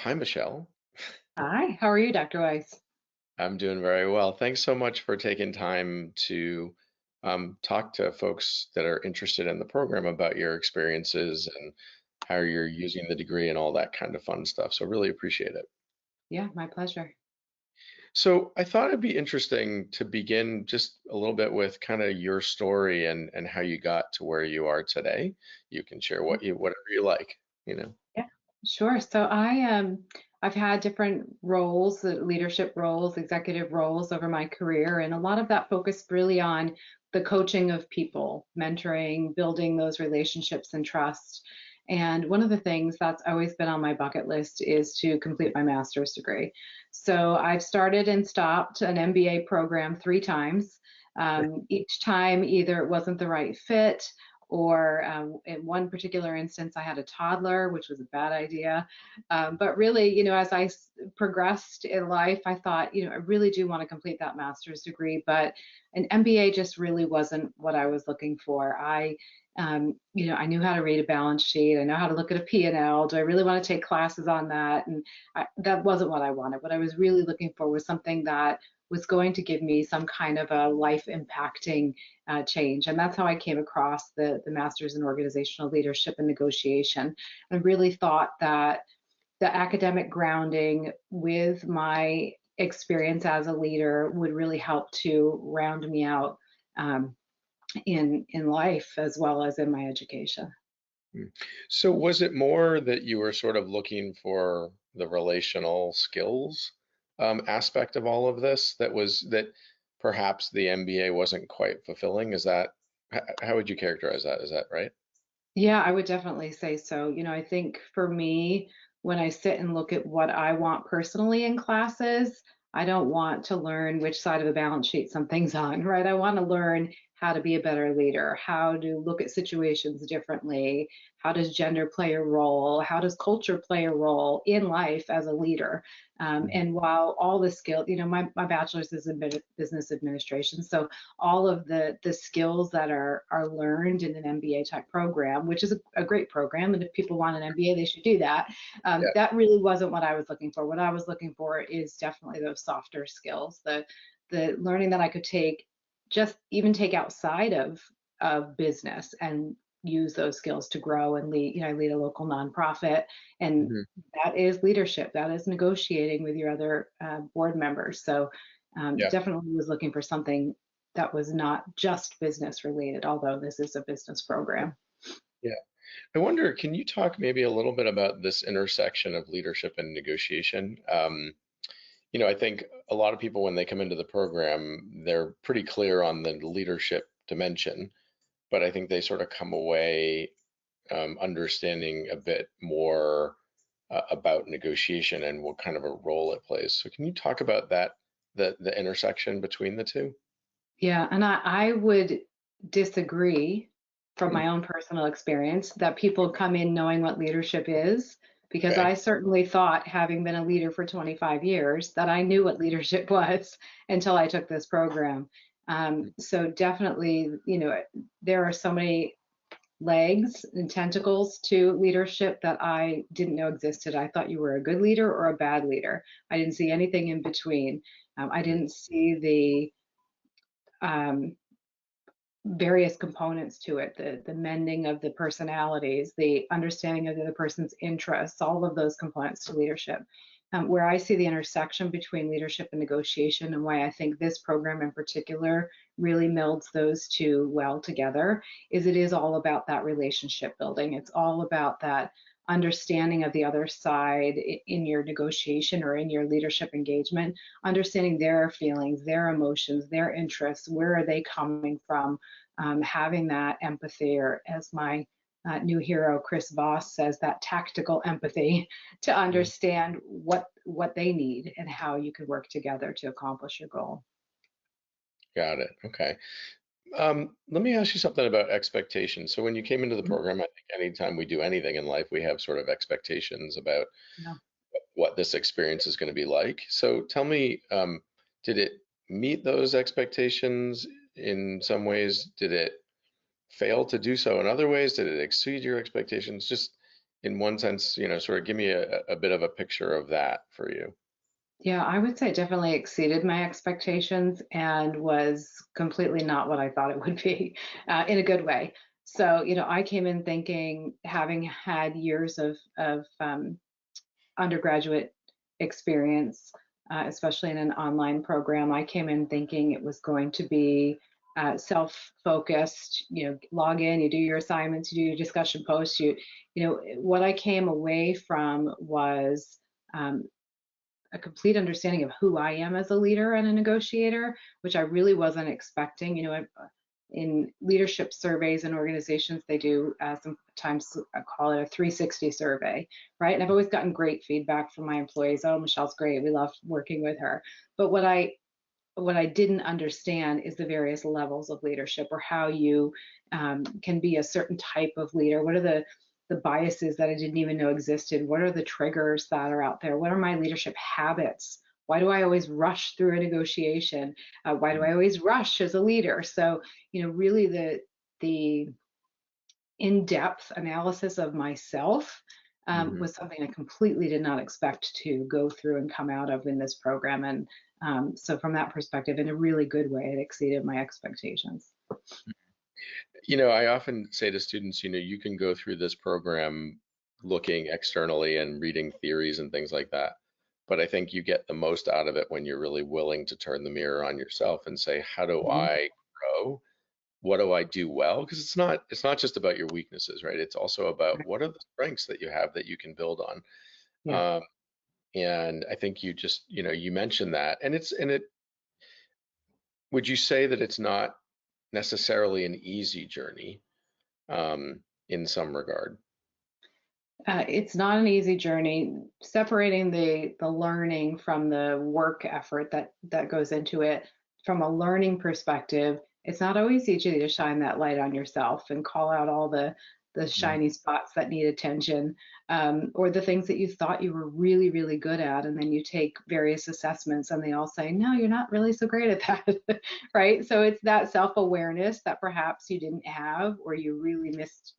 Hi, Michelle. Hi, how are you, Dr. Weiss? I'm doing very well. Thanks so much for taking time to talk to folks that are interested in the program about your experiences and how you're using the degree and all that kind of fun stuff. So really appreciate it. Yeah, my pleasure. So I thought it'd be interesting to begin just a little bit with kind of your story and how you got to where you are today. You can share whatever you like, you know. Yeah, sure. So I've had different roles, leadership roles, executive roles over my career, and a lot of that focused really on the coaching of people, mentoring, building those relationships and trust. And one of the things that's always been on my bucket list is to complete my master's degree. So I've started and stopped an MBA program 3 times. Each time, either it wasn't the right fit, or in one particular instance, I had a toddler, which was a bad idea. But really, as I progressed in life, I thought, I really do want to complete that master's degree, but an MBA just really wasn't what I was looking for. I knew how to read a balance sheet. I know how to look at a P&L. Do I really want to take classes on that? And that wasn't what I wanted. What I was really looking for was something that was going to give me some kind of a life impacting change. And that's how I came across the Master's in Organizational Leadership and Negotiation. I really thought that the academic grounding with my experience as a leader would really help to round me out um, in life as well as in my education. Mm. So was it more that you were sort of looking for the relational skills aspect of all of this that perhaps the MBA wasn't quite fulfilling? Is that how would you characterize that? Is that right? Yeah, I would definitely say so. I think for me, when I sit and look at what I want personally in classes, I don't want to learn which side of the balance sheet something's on, right? I want to learn how to be a better leader, how to look at situations differently, how does gender play a role, how does culture play a role in life as a leader. Mhm. And while all the skill, my bachelor's is in business administration, so all of the skills that are learned in an MBA type program, which is a great program, and if people want an MBA, they should do that. Yeah. That really wasn't what I was looking for. What I was looking for is definitely those softer skills, the learning that I could just even take outside of business and use those skills to grow and lead. I lead a local nonprofit, and Mhm. that is leadership. That is negotiating with your other board members. So Yeah. definitely was looking for something that was not just business related, although this is a business program. Yeah. I wonder, can you talk maybe a little bit about this intersection of leadership and negotiation? I think a lot of people, when they come into the program, they're pretty clear on the leadership dimension, but I think they sort of come away understanding a bit more about negotiation and what kind of a role it plays. So can you talk about that, the intersection between the two? Yeah, and I would disagree from Hmm. my own personal experience that people come in knowing what leadership is, because Okay. I certainly thought, having been a leader for 25 years, that I knew what leadership was until I took this program. So definitely, there are so many legs and tentacles to leadership that I didn't know existed. I thought you were a good leader or a bad leader. I didn't see anything in between. I didn't see the various components to it, the mending of the personalities, the understanding of the other person's interests, all of those components to leadership. Where I see the intersection between leadership and negotiation, and why I think this program in particular really melds those two well together, is it is all about that relationship building. It's all about that understanding of the other side in your negotiation or in your leadership engagement, understanding their feelings, their emotions, their interests, where are they coming from, having that empathy, or as my new hero Chris Voss says, that tactical empathy to Mhm. understand what they need and how you could work together to accomplish your goal. Got it. Okay. Let me ask you something about expectations. So when you came into the Mhm. program, I think anytime we do anything in life, we have sort of expectations about Yeah. what this experience is going to be like. So tell me, did it meet those expectations in some ways? Did it fail to do so in other ways? Did it exceed your expectations? Just in one sense, sort of give me a bit of a picture of that for you. Yeah, I would say it definitely exceeded my expectations and was completely not what I thought it would be, in a good way. So, I came in thinking, having had years of undergraduate experience, especially in an online program, I came in thinking it was going to be self-focused. Log in, you do your assignments, you do your discussion posts. What I came away from was um, a complete understanding of who I am as a leader and a negotiator, which I really wasn't expecting. In leadership surveys and organizations, they do sometimes I call it a 360 survey, right? And I've always gotten great feedback from my employees. Oh, Michelle's great. We love working with her. But what I didn't understand is the various levels of leadership, or how you can be a certain type of leader. What are the biases that I didn't even know existed? What are the triggers that are out there? What are my leadership habits? Why do I always rush through a negotiation? Why do I always rush as a leader? So, really the in-depth analysis of myself Hmm. was something I completely did not expect to go through and come out of in this program. And so, from that perspective, in a really good way, it exceeded my expectations. I often say to students, you can go through this program looking externally and reading theories and things like that. But I think you get the most out of it when you're really willing to turn the mirror on yourself and say, how do Mhm. I grow? What do I do well? Because it's not just about your weaknesses, right? It's also about what are the strengths that you have that you can build on. Yeah. And I think you just, you mentioned that. And would you say that it's not necessarily an easy journey, in some regard? It's not an easy journey. Separating the learning from the work effort that goes into it, from a learning perspective, it's not always easy to shine that light on yourself and call out all the Mhm. shiny spots that need attention, or the things that you thought you were really, really good at, and then you take various assessments and they all say, no, you're not really so great at that, right? So it's that self-awareness that perhaps you didn't have, or you really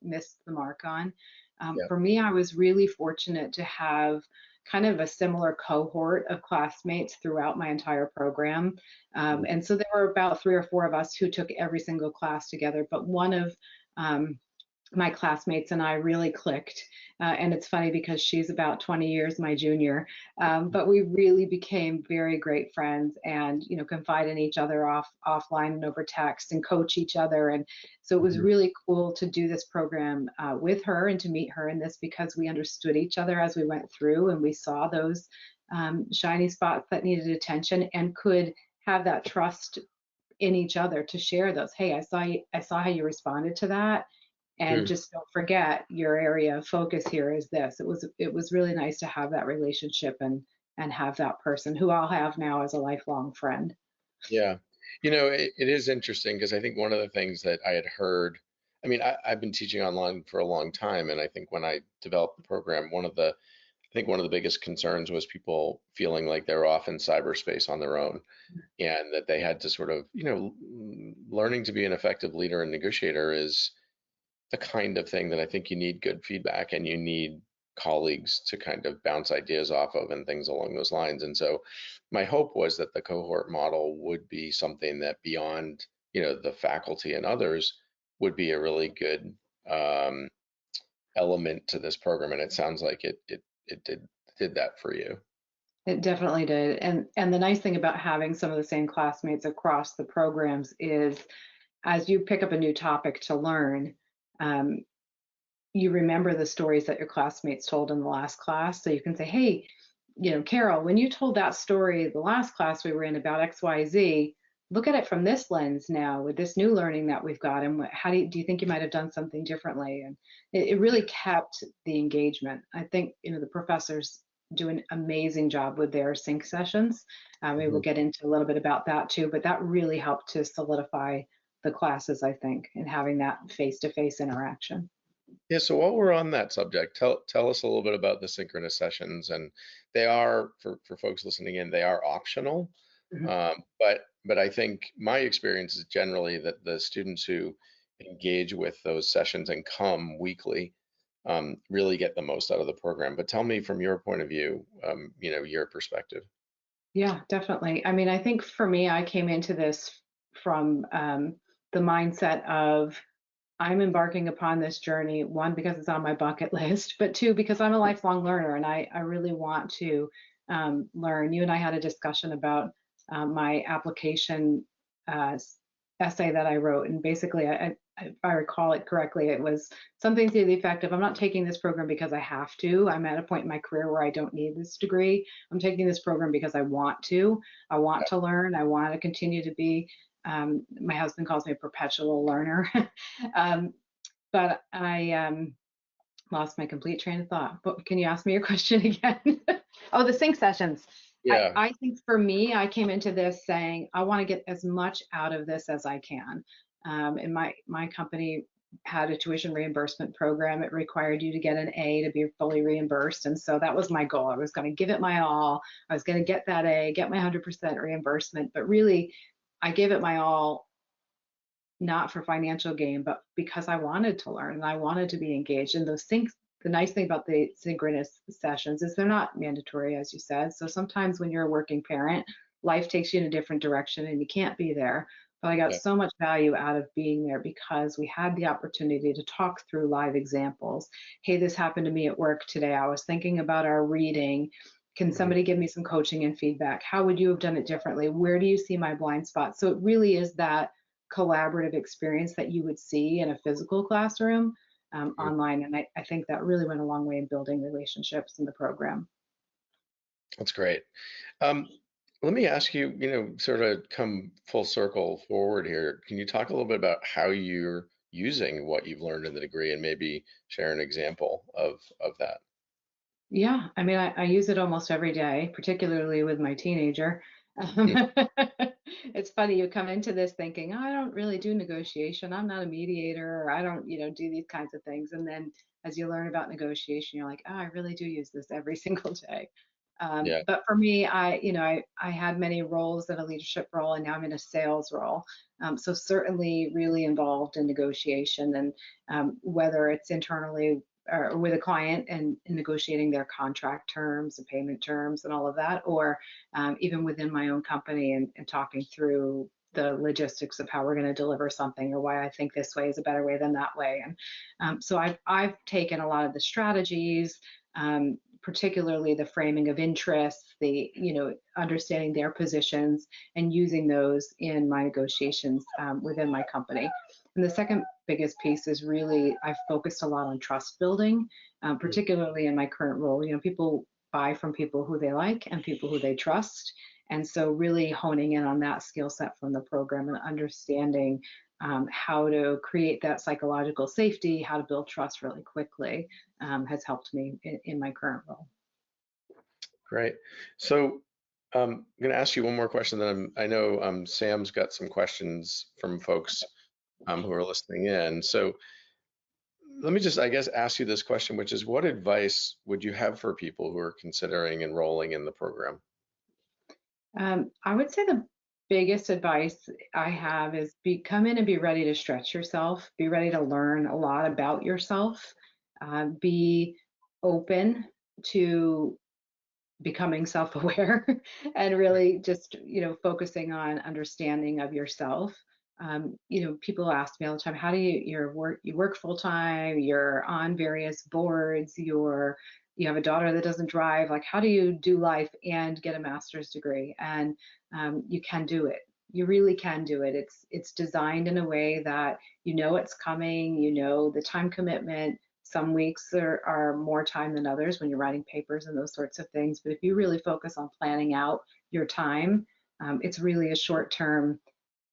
missed the mark on. Yeah. For me, I was really fortunate to have kind of a similar cohort of classmates throughout my entire program. Mhm. And so there were about three or four of us who took every single class together, but one of um, my classmates and I really clicked. And it's funny because she's about 20 years my junior, but we really became very great friends, and confide in each other offline and over text, and coach each other. And so it was Mhm. really cool to do this program with her and to meet her in this, because we understood each other as we went through, and we saw those shiny spots that needed attention, and could have that trust in each other to share those. Hey, I saw how you responded to that, and Mhm. just don't forget, your area of focus here is this. It was really nice to have that relationship, and have that person who I'll have now as a lifelong friend. Yeah. It is interesting because I think one of the things that I had heard, I mean, I've been teaching online for a long time, and I think when I developed the program, I think one of the biggest concerns was people feeling like they're off in cyberspace on their own, and that they had to sort of, learning to be an effective leader and negotiator is the kind of thing that I think you need good feedback and you need colleagues to kind of bounce ideas off of and things along those lines. And so my hope was that the cohort model would be something that beyond, the faculty and others would be a really good um, element to this program. And it sounds like it did that for you. It definitely did. And the nice thing about having some of the same classmates across the programs is, as you pick up a new topic to learn, um, you remember the stories that your classmates told in the last class. So you can say, hey, Carol, when you told that story the last class we were in about XYZ, look at it from this lens now with this new learning that we've got. And how do you think you might have done something differently? And it really kept the engagement. I think, the professors do an amazing job with their sync sessions. Maybe we'll Mhm. get into a little bit about that too, but that really helped to solidify the classes, I think, and having that face-to-face interaction. Yeah, so while we're on that subject, tell us a little bit about the synchronous sessions, and they are for folks listening in, they are optional, Mhm. but I think my experience is generally that the students who engage with those sessions and come weekly really get the most out of the program. But tell me from your point of view, your perspective. Yeah, definitely. I mean, I think for me, I came into this from the mindset of I'm embarking upon this journey, one, because it's on my bucket list, but two, because I'm a lifelong learner and I really want to learn. You and I had a discussion about my application uh, essay that I wrote, and basically, if I recall it correctly, it was something to the effect of I'm not taking this program because I have to. I'm at a point in my career where I don't need this degree. I'm taking this program because I want to. I want to learn. I want to continue to be. My husband calls me a perpetual learner. um, but I lost my complete train of thought. But can you ask me your question again? Oh, the sync sessions. Yeah. I think for me, I came into this saying I want to get as much out of this as I can. And my company had a tuition reimbursement program. It required you to get an A to be fully reimbursed, and so that was my goal. I was going to give it my all. I was going to get that A, get my 100% reimbursement. But really, I gave it my all not for financial gain, but because I wanted to learn and I wanted to be engaged. And those things, the nice thing about the synchronous sessions is they're not mandatory, as you said. So sometimes when you're a working parent, life takes you in a different direction and you can't be there. But I got Yeah. so much value out of being there because we had the opportunity to talk through live examples. Hey, this happened to me at work today. I was thinking about our reading. Can Mhm. somebody give me some coaching and feedback? How would you have done it differently? Where do you see my blind spots? So it really is that collaborative experience that you would see in a physical classroom Mhm. online. And I think that really went a long way in building relationships in the program. That's great. Um, Let me ask you, sort of come full circle forward here. Can you talk a little bit about how you're using what you've learned in the degree and maybe share an example of that? Yeah, I mean, I use it almost every day, particularly with my teenager. Mm. It's funny, you come into this thinking, "Oh, I don't really do negotiation. I'm not a mediator, or I don't, do these kinds of things." And then as you learn about negotiation, you're like, "Oh, I really do use this every single day." Yeah. But for me, I had many roles in a leadership role, and now I'm in a sales role. So certainly really involved in negotiation, and whether it's internally or with a client and negotiating their contract terms and payment terms and all of that, or even within my own company and talking through the logistics of how we're going to deliver something or why I think this way is a better way than that way. And so I've taken a lot of the strategies, particularly the framing of interests, the understanding their positions and using those in my negotiations within my company. And the second biggest piece is really I've focused a lot on trust building, Mm. particularly in my current role. People buy from people who they like and people who they trust. And so, really honing in on that skill set from the program and understanding how to create that psychological safety, how to build trust really quickly has helped me in my current role. Great. So I'm going to ask you one more question. Then I know Sam's got some questions from folks who are listening in. So let me just, I guess, ask you this question, which is, what advice would you have for people who are considering enrolling in the program? I would say the biggest advice I have is come in and be ready to stretch yourself, be ready to learn a lot about yourself, be open to becoming self-aware and really just focusing on understanding of yourself. People ask me all the time, how do you work full time, you're on various boards, you have a daughter that doesn't drive, like how do you do life and get a master's degree? And you can do it. You really can do it. It's designed in a way that it's coming, the time commitment. Some weeks are more time than others when you're writing papers and those sorts of things. But if you really focus on planning out your time, it's really a short term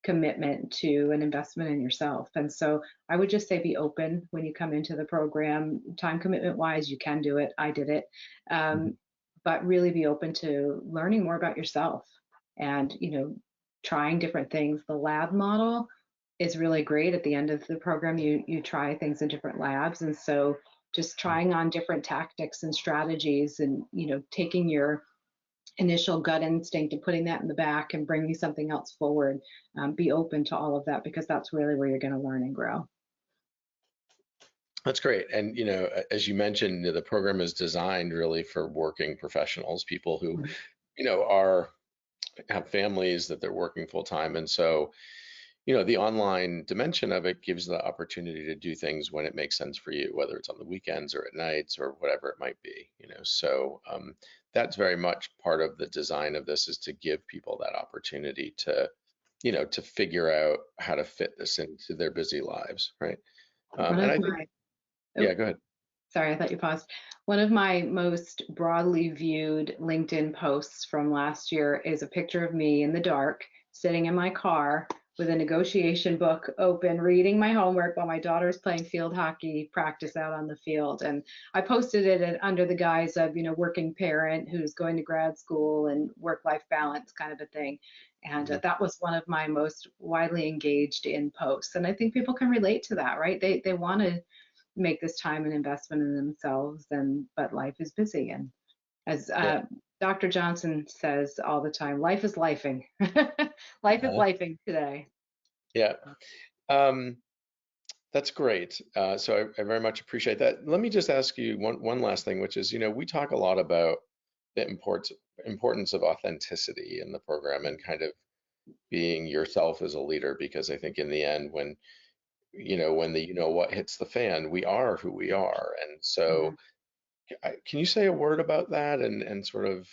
commitment to an investment in yourself. And so I would just say be open when you come into the program. Time commitment wise, you can do it. I did it. Mhm. But really be open to learning more about yourself and, trying different things. The lab model is really great. At the end of the program, you try things in different labs. And so just trying on different tactics and strategies and, taking your initial gut instinct and putting that in the back and bringing something else forward. Be open to all of that because that's really where you're going to learn and grow. That's great. And, as you mentioned, the program is designed really for working professionals, people who, Mhm. are have families that they're working full time. And so, the online dimension of it gives the opportunity to do things when it makes sense for you, whether it's on the weekends or at nights or whatever it might be. So that's very much part of the design of this, is to give people that opportunity to figure out how to fit this into their busy lives, right? One And of I think, my, yeah, oh, go ahead. sorry, I thought you paused. One of my most broadly viewed LinkedIn posts from last year is a picture of me in the dark, sitting in my car with a negotiation book open, reading my homework while my daughter's playing field hockey practice out on the field. And I posted it under the guise of, working parent who's going to grad school and work-life balance kind of a thing. And Mhm. that was one of my most widely engaged in posts. And I think people can relate to that, right? They want to make this time an investment in themselves, and but life is busy. And as Yeah. Dr. Johnson says all the time, life is lifing. Life is Uh-huh. lifing today. Yeah. Um, that's great. So I very much appreciate that. Let me just ask you one last thing, which is, we talk a lot about the importance of authenticity in the program and kind of being yourself as a leader, because I think in the end, when the what hits the fan, we are who we are. And so Mhm. can you say a word about that, and sort of,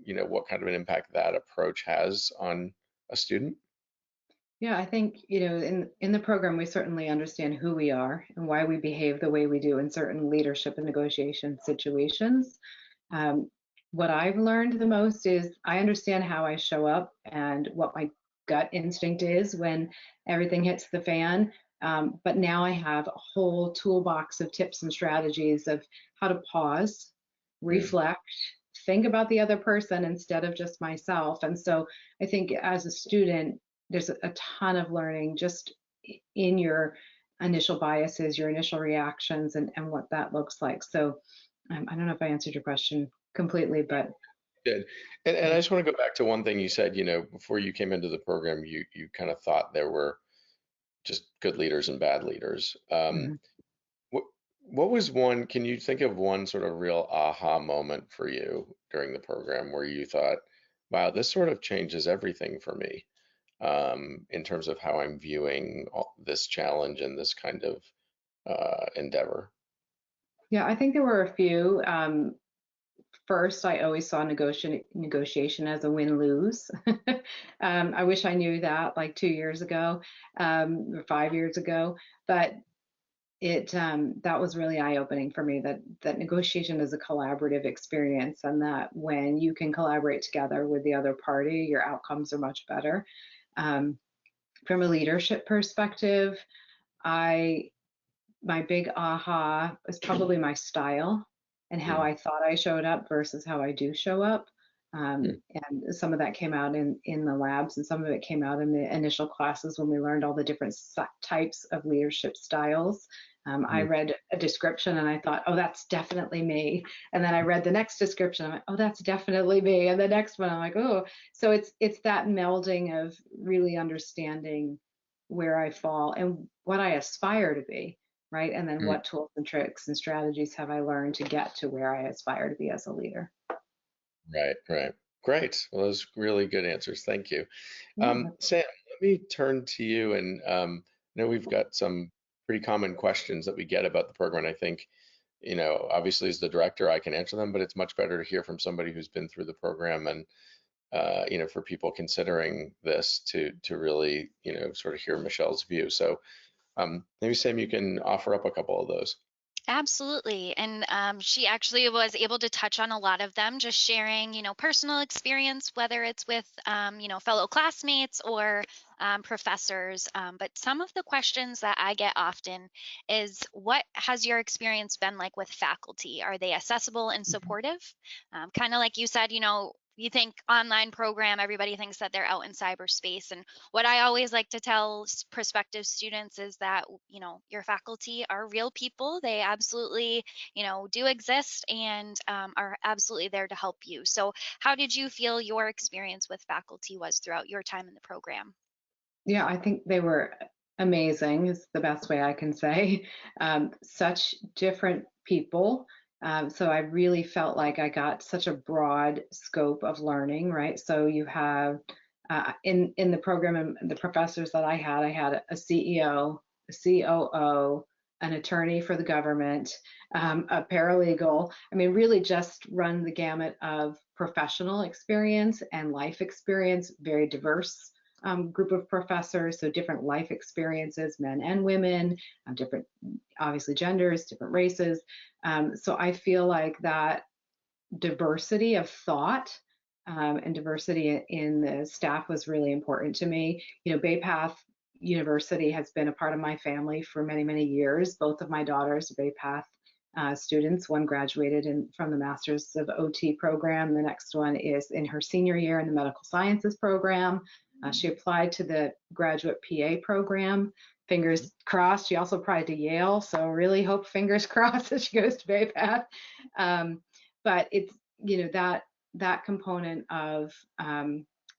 what kind of an impact that approach has on a student? Yeah, I think, in the program, we certainly understand who we are and why we behave the way we do in certain leadership and negotiation situations. Um, what I've learned the most is I understand how I show up and what my gut instinct is when everything hits the fan. But now I have a whole toolbox of tips and strategies of how to pause, Mm, reflect, think about the other person instead of just myself. And so I think as a student, there's a ton of learning just in your initial biases, your initial reactions, and what that looks like. So I don't know if I answered your question completely, but good. And I just want to go back to one thing you said, before you came into the program, you kind of thought there were just good leaders and bad leaders. mhm. What what was one, can you think of one sort of real aha moment for you during the program where you thought, wow, this sort of changes everything for me, in terms of how I'm viewing this challenge and this kind of endeavor? Yeah, I think there were a few. First, I always saw negotiation as a win-lose. I wish I knew that like 2 years ago, or 5 years ago. But that was really eye-opening for me, that negotiation is a collaborative experience, and that when you can collaborate together with the other party, your outcomes are much better. Um, from a leadership perspective, I my big aha was probably my style and how Mm, I thought I showed up versus how I do show up. mm, And some of that came out in the labs, and some of it came out in the initial classes when we learned all the different types of leadership styles. I mm. read a description and I thought, oh, that's definitely me. And then I read the next description. I'm like, oh, that's definitely me. And the next one, I'm like, oh. So it's that melding of really understanding where I fall and what I aspire to be, right? And then Mm. what tools and tricks and strategies have I learned to get to where I aspire to be as a leader? Right, right. Great. Well, those really good answers. Thank you. Yeah. Sam, let me turn to you, and I know we've got some pretty common questions that we get about the program. And I think, obviously as the director, I can answer them, but it's much better to hear from somebody who's been through the program, and for people considering this to really, sort of hear Michelle's view. So maybe Sam, you can offer up a couple of those. Absolutely. And she actually was able to touch on a lot of them, just sharing, personal experience, whether it's with, fellow classmates or professors. But some of the questions that I get often is, what has your experience been like with faculty? Are they accessible and Mhm. supportive? Kind of like you said, you think online program, everybody thinks that they're out in cyberspace. And what I always like to tell prospective students is that, your faculty are real people. They absolutely, do exist and are absolutely there to help you. So, how did you feel your experience with faculty was throughout your time in the program? Yeah, I think they were. Amazing is the best way I can say. Such different people. So I really felt like I got such a broad scope of learning, right? So you have in the program and the professors that I had a CEO, a COO, an attorney for the government, a paralegal. I mean, really just run the gamut of professional experience and life experience, very diverse group of professors, so different life experiences, men and women, different, obviously, genders, different races. So I feel like that diversity of thought and diversity in the staff was really important to me. You know, Bay Path University has been a part of my family for many, many years. Both of my daughters are Bay Path students. One graduated from the Masters of OT program. The next one is in her senior year in the Medical Sciences program. She applied to the graduate PA program. Fingers crossed. She also applied to Yale, so really hope fingers crossed that she goes to Bay Path. But it's, you know, that component of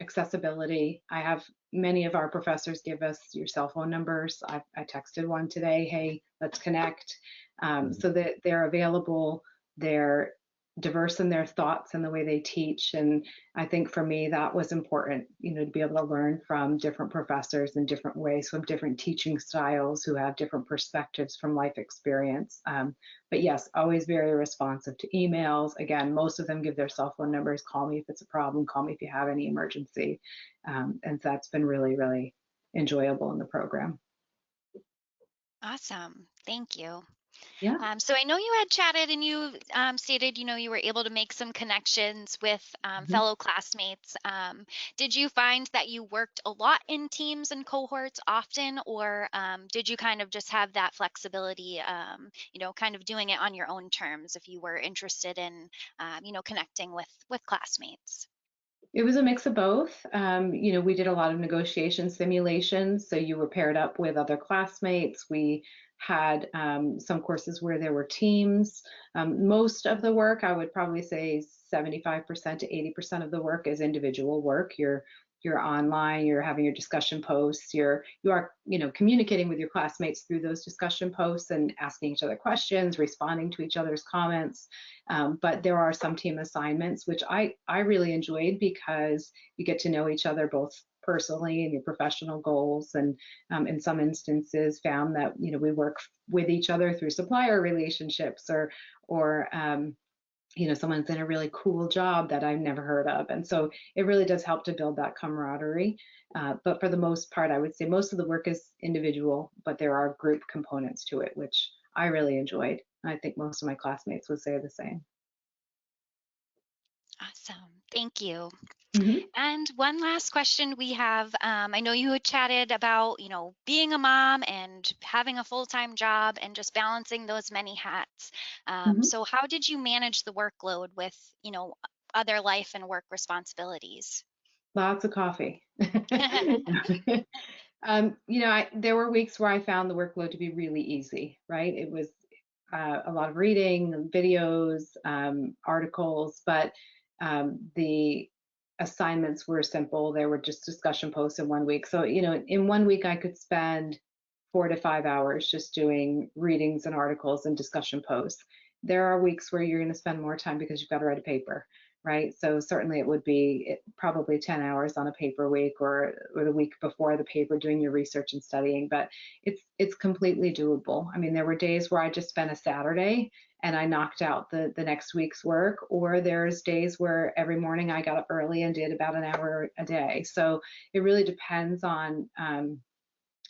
accessibility. I have many of our professors give us your cell phone numbers. I texted one today, hey, let's connect, so that they're available. They're diverse in their thoughts and the way they teach. And I think for me, that was important, you know, to be able to learn from different professors in different ways, from different teaching styles who have different perspectives from life experience. But yes, always very responsive to emails. Again, most of them give their cell phone numbers. Call me if it's a problem. Call me if you have any emergency. And that's been really, really enjoyable in the program. Awesome. Thank you. Yeah. So I know you had chatted and you stated, you were able to make some connections with Mhm. fellow classmates. Did you find that you worked a lot in teams and cohorts often, or did you kind of just have that flexibility, kind of doing it on your own terms if you were interested in, connecting with classmates? It was a mix of both. You know, we did a lot of negotiation simulations, so you were paired up with other classmates. We had some courses where there were teams. Most of the work, I would probably say 75% to 80% of the work is individual work. You're online, you're having your discussion posts, you are, you know, communicating with your classmates through those discussion posts and asking each other questions, responding to each other's comments. But there are some team assignments, which I really enjoyed because you get to know each other both personally and your professional goals. And in some instances found that, you know, we work with each other through supplier relationships or you know, someone's in a really cool job that I've never heard of. And so it really does help to build that camaraderie. But for the most part, I would say most of the work is individual, but there are group components to it, which I really enjoyed. I think most of my classmates would say the same. Awesome. Thank you. Mhm. And one last question we have. I know you had chatted about, being a mom and having a full-time job and just balancing those many hats. Mhm. So how did you manage the workload with, other life and work responsibilities? Lots of coffee. You know, there were weeks where I found the workload to be really easy, right? It was a lot of reading, videos, articles, but the assignments were simple. They were just discussion posts in 1 week. So, you know, in 1 week, I could spend 4 to 5 hours just doing readings and articles and discussion posts. There are weeks where you're going to spend more time because you've got to write a paper, right? So certainly it would be probably 10 hours on a paper week or the week before the paper doing your research and studying, but it's completely doable. I mean, there were days where I just spent a Saturday and I knocked out the next week's work, or there's days where every morning I got up early and did about an hour a day. So it really depends on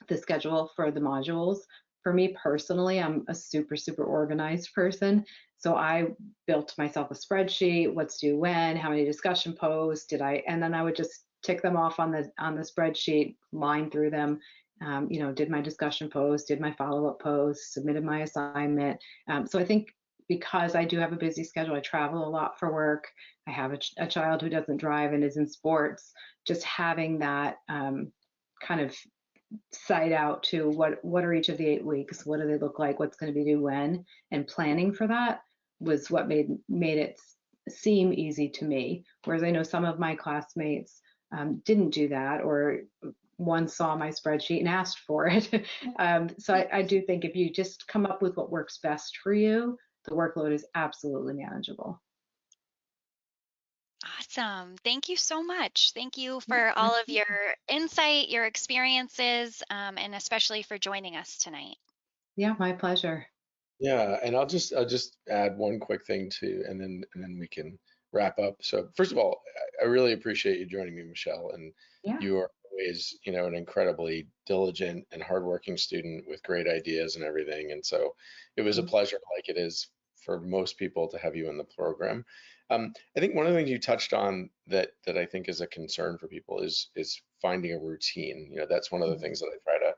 the schedule for the modules. For me personally, I'm a super, super organized person. So I built myself a spreadsheet, what's due when, how many discussion posts did I, and then I would just tick them off on the spreadsheet, line through them. You know, did my discussion post, did my follow-up post, submitted my assignment. So I think because I do have a busy schedule, I travel a lot for work. I have a child who doesn't drive and is in sports. Just having that kind of site out to what are each of the 8 weeks, what do they look like, what's going to be due when, and planning for that was what made it seem easy to me. Whereas I know some of my classmates didn't do that, or once saw my spreadsheet and asked for it. So I do think if you just come up with what works best for you, the workload is absolutely manageable. Awesome. Thank you so much. Thank you for all of your insight, your experiences, and especially for joining us tonight. Yeah, my pleasure. Yeah, and I'll just add one quick thing too, and then we can wrap up. So first of all, I really appreciate you joining me, Michelle, and Yeah. you are always, an incredibly diligent and hardworking student with great ideas and everything. And so it was a pleasure, like it is for most people, to have you in the program. I think one of the things you touched on that I think is a concern for people is finding a routine. That's one of the things that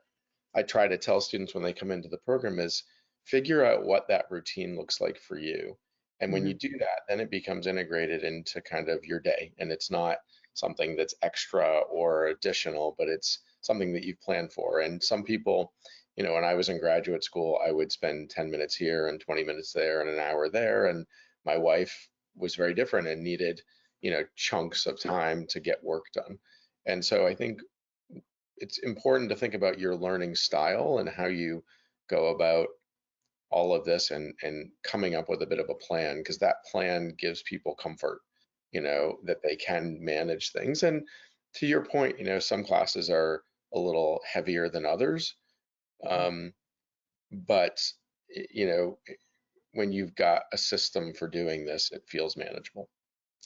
I try to tell students when they come into the program is figure out what that routine looks like for you. And when you Mhm. do that, then it becomes integrated into kind of your day. And it's not something that's extra or additional, but it's something that you've planned for. And some people, when I was in graduate school, I would spend 10 minutes here and 20 minutes there and an hour there. And my wife was very different and needed, chunks of time to get work done. And so I think it's important to think about your learning style and how you go about all of this and coming up with a bit of a plan, because that plan gives people comfort, that they can manage things. And to your point, some classes are a little heavier than others. Um, but when you've got a system for doing this, it feels manageable.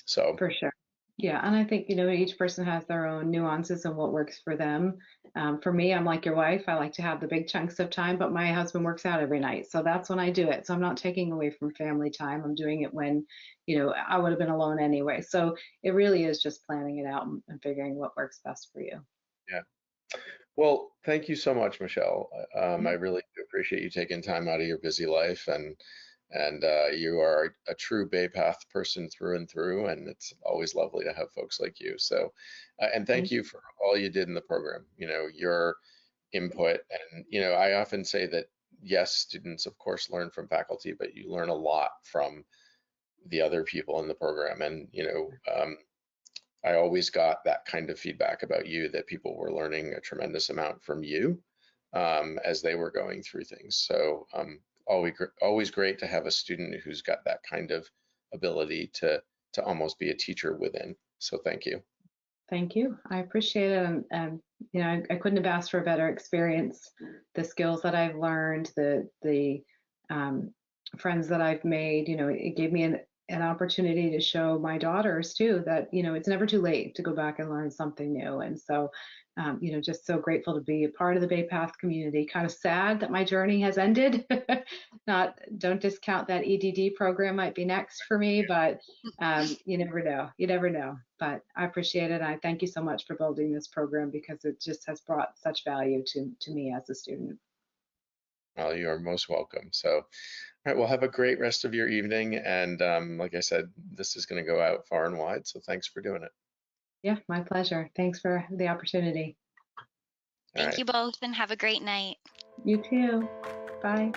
So For sure. Yeah, and I think, each person has their own nuances and what works for them. For me, I'm like your wife. I like to have the big chunks of time, but my husband works out every night. So that's when I do it. So I'm not taking away from family time. I'm doing it when, I would have been alone anyway. So it really is just planning it out and figuring what works best for you. yeah. Well, thank you so much, Michelle. I Yeah. really do appreciate you taking time out of your busy life, and you are a true Bay Path person through and through, and it's always lovely to have folks like you. So, and thank Thank you for all you did in the program. Your input, and I often say that yes, students of course learn from faculty, but you learn a lot from the other people in the program, and I always got that kind of feedback about you, that people were learning a tremendous amount from you as they were going through things. So always great to have a student who's got that kind of ability to almost be a teacher within. So thank you. Thank you. I appreciate it. And I couldn't have asked for a better experience. The skills that I've learned, the um, friends that I've made, it gave me an opportunity to show my daughters too that, it's never too late to go back and learn something new. And so, just so grateful to be a part of the Bay Path community. Kind of sad that my journey has ended. Don't discount that EDD program might be next for me, but you never know. You never know. But I appreciate it. I thank you so much for building this program because it just has brought such value to me as a student. Well, you are most welcome. So, all right, well, have a great rest of your evening. And like I said, this is going to go out far and wide. So thanks for doing it. Yeah, my pleasure. Thanks for the opportunity. All Thank right. you both and have a great night. You too. Bye.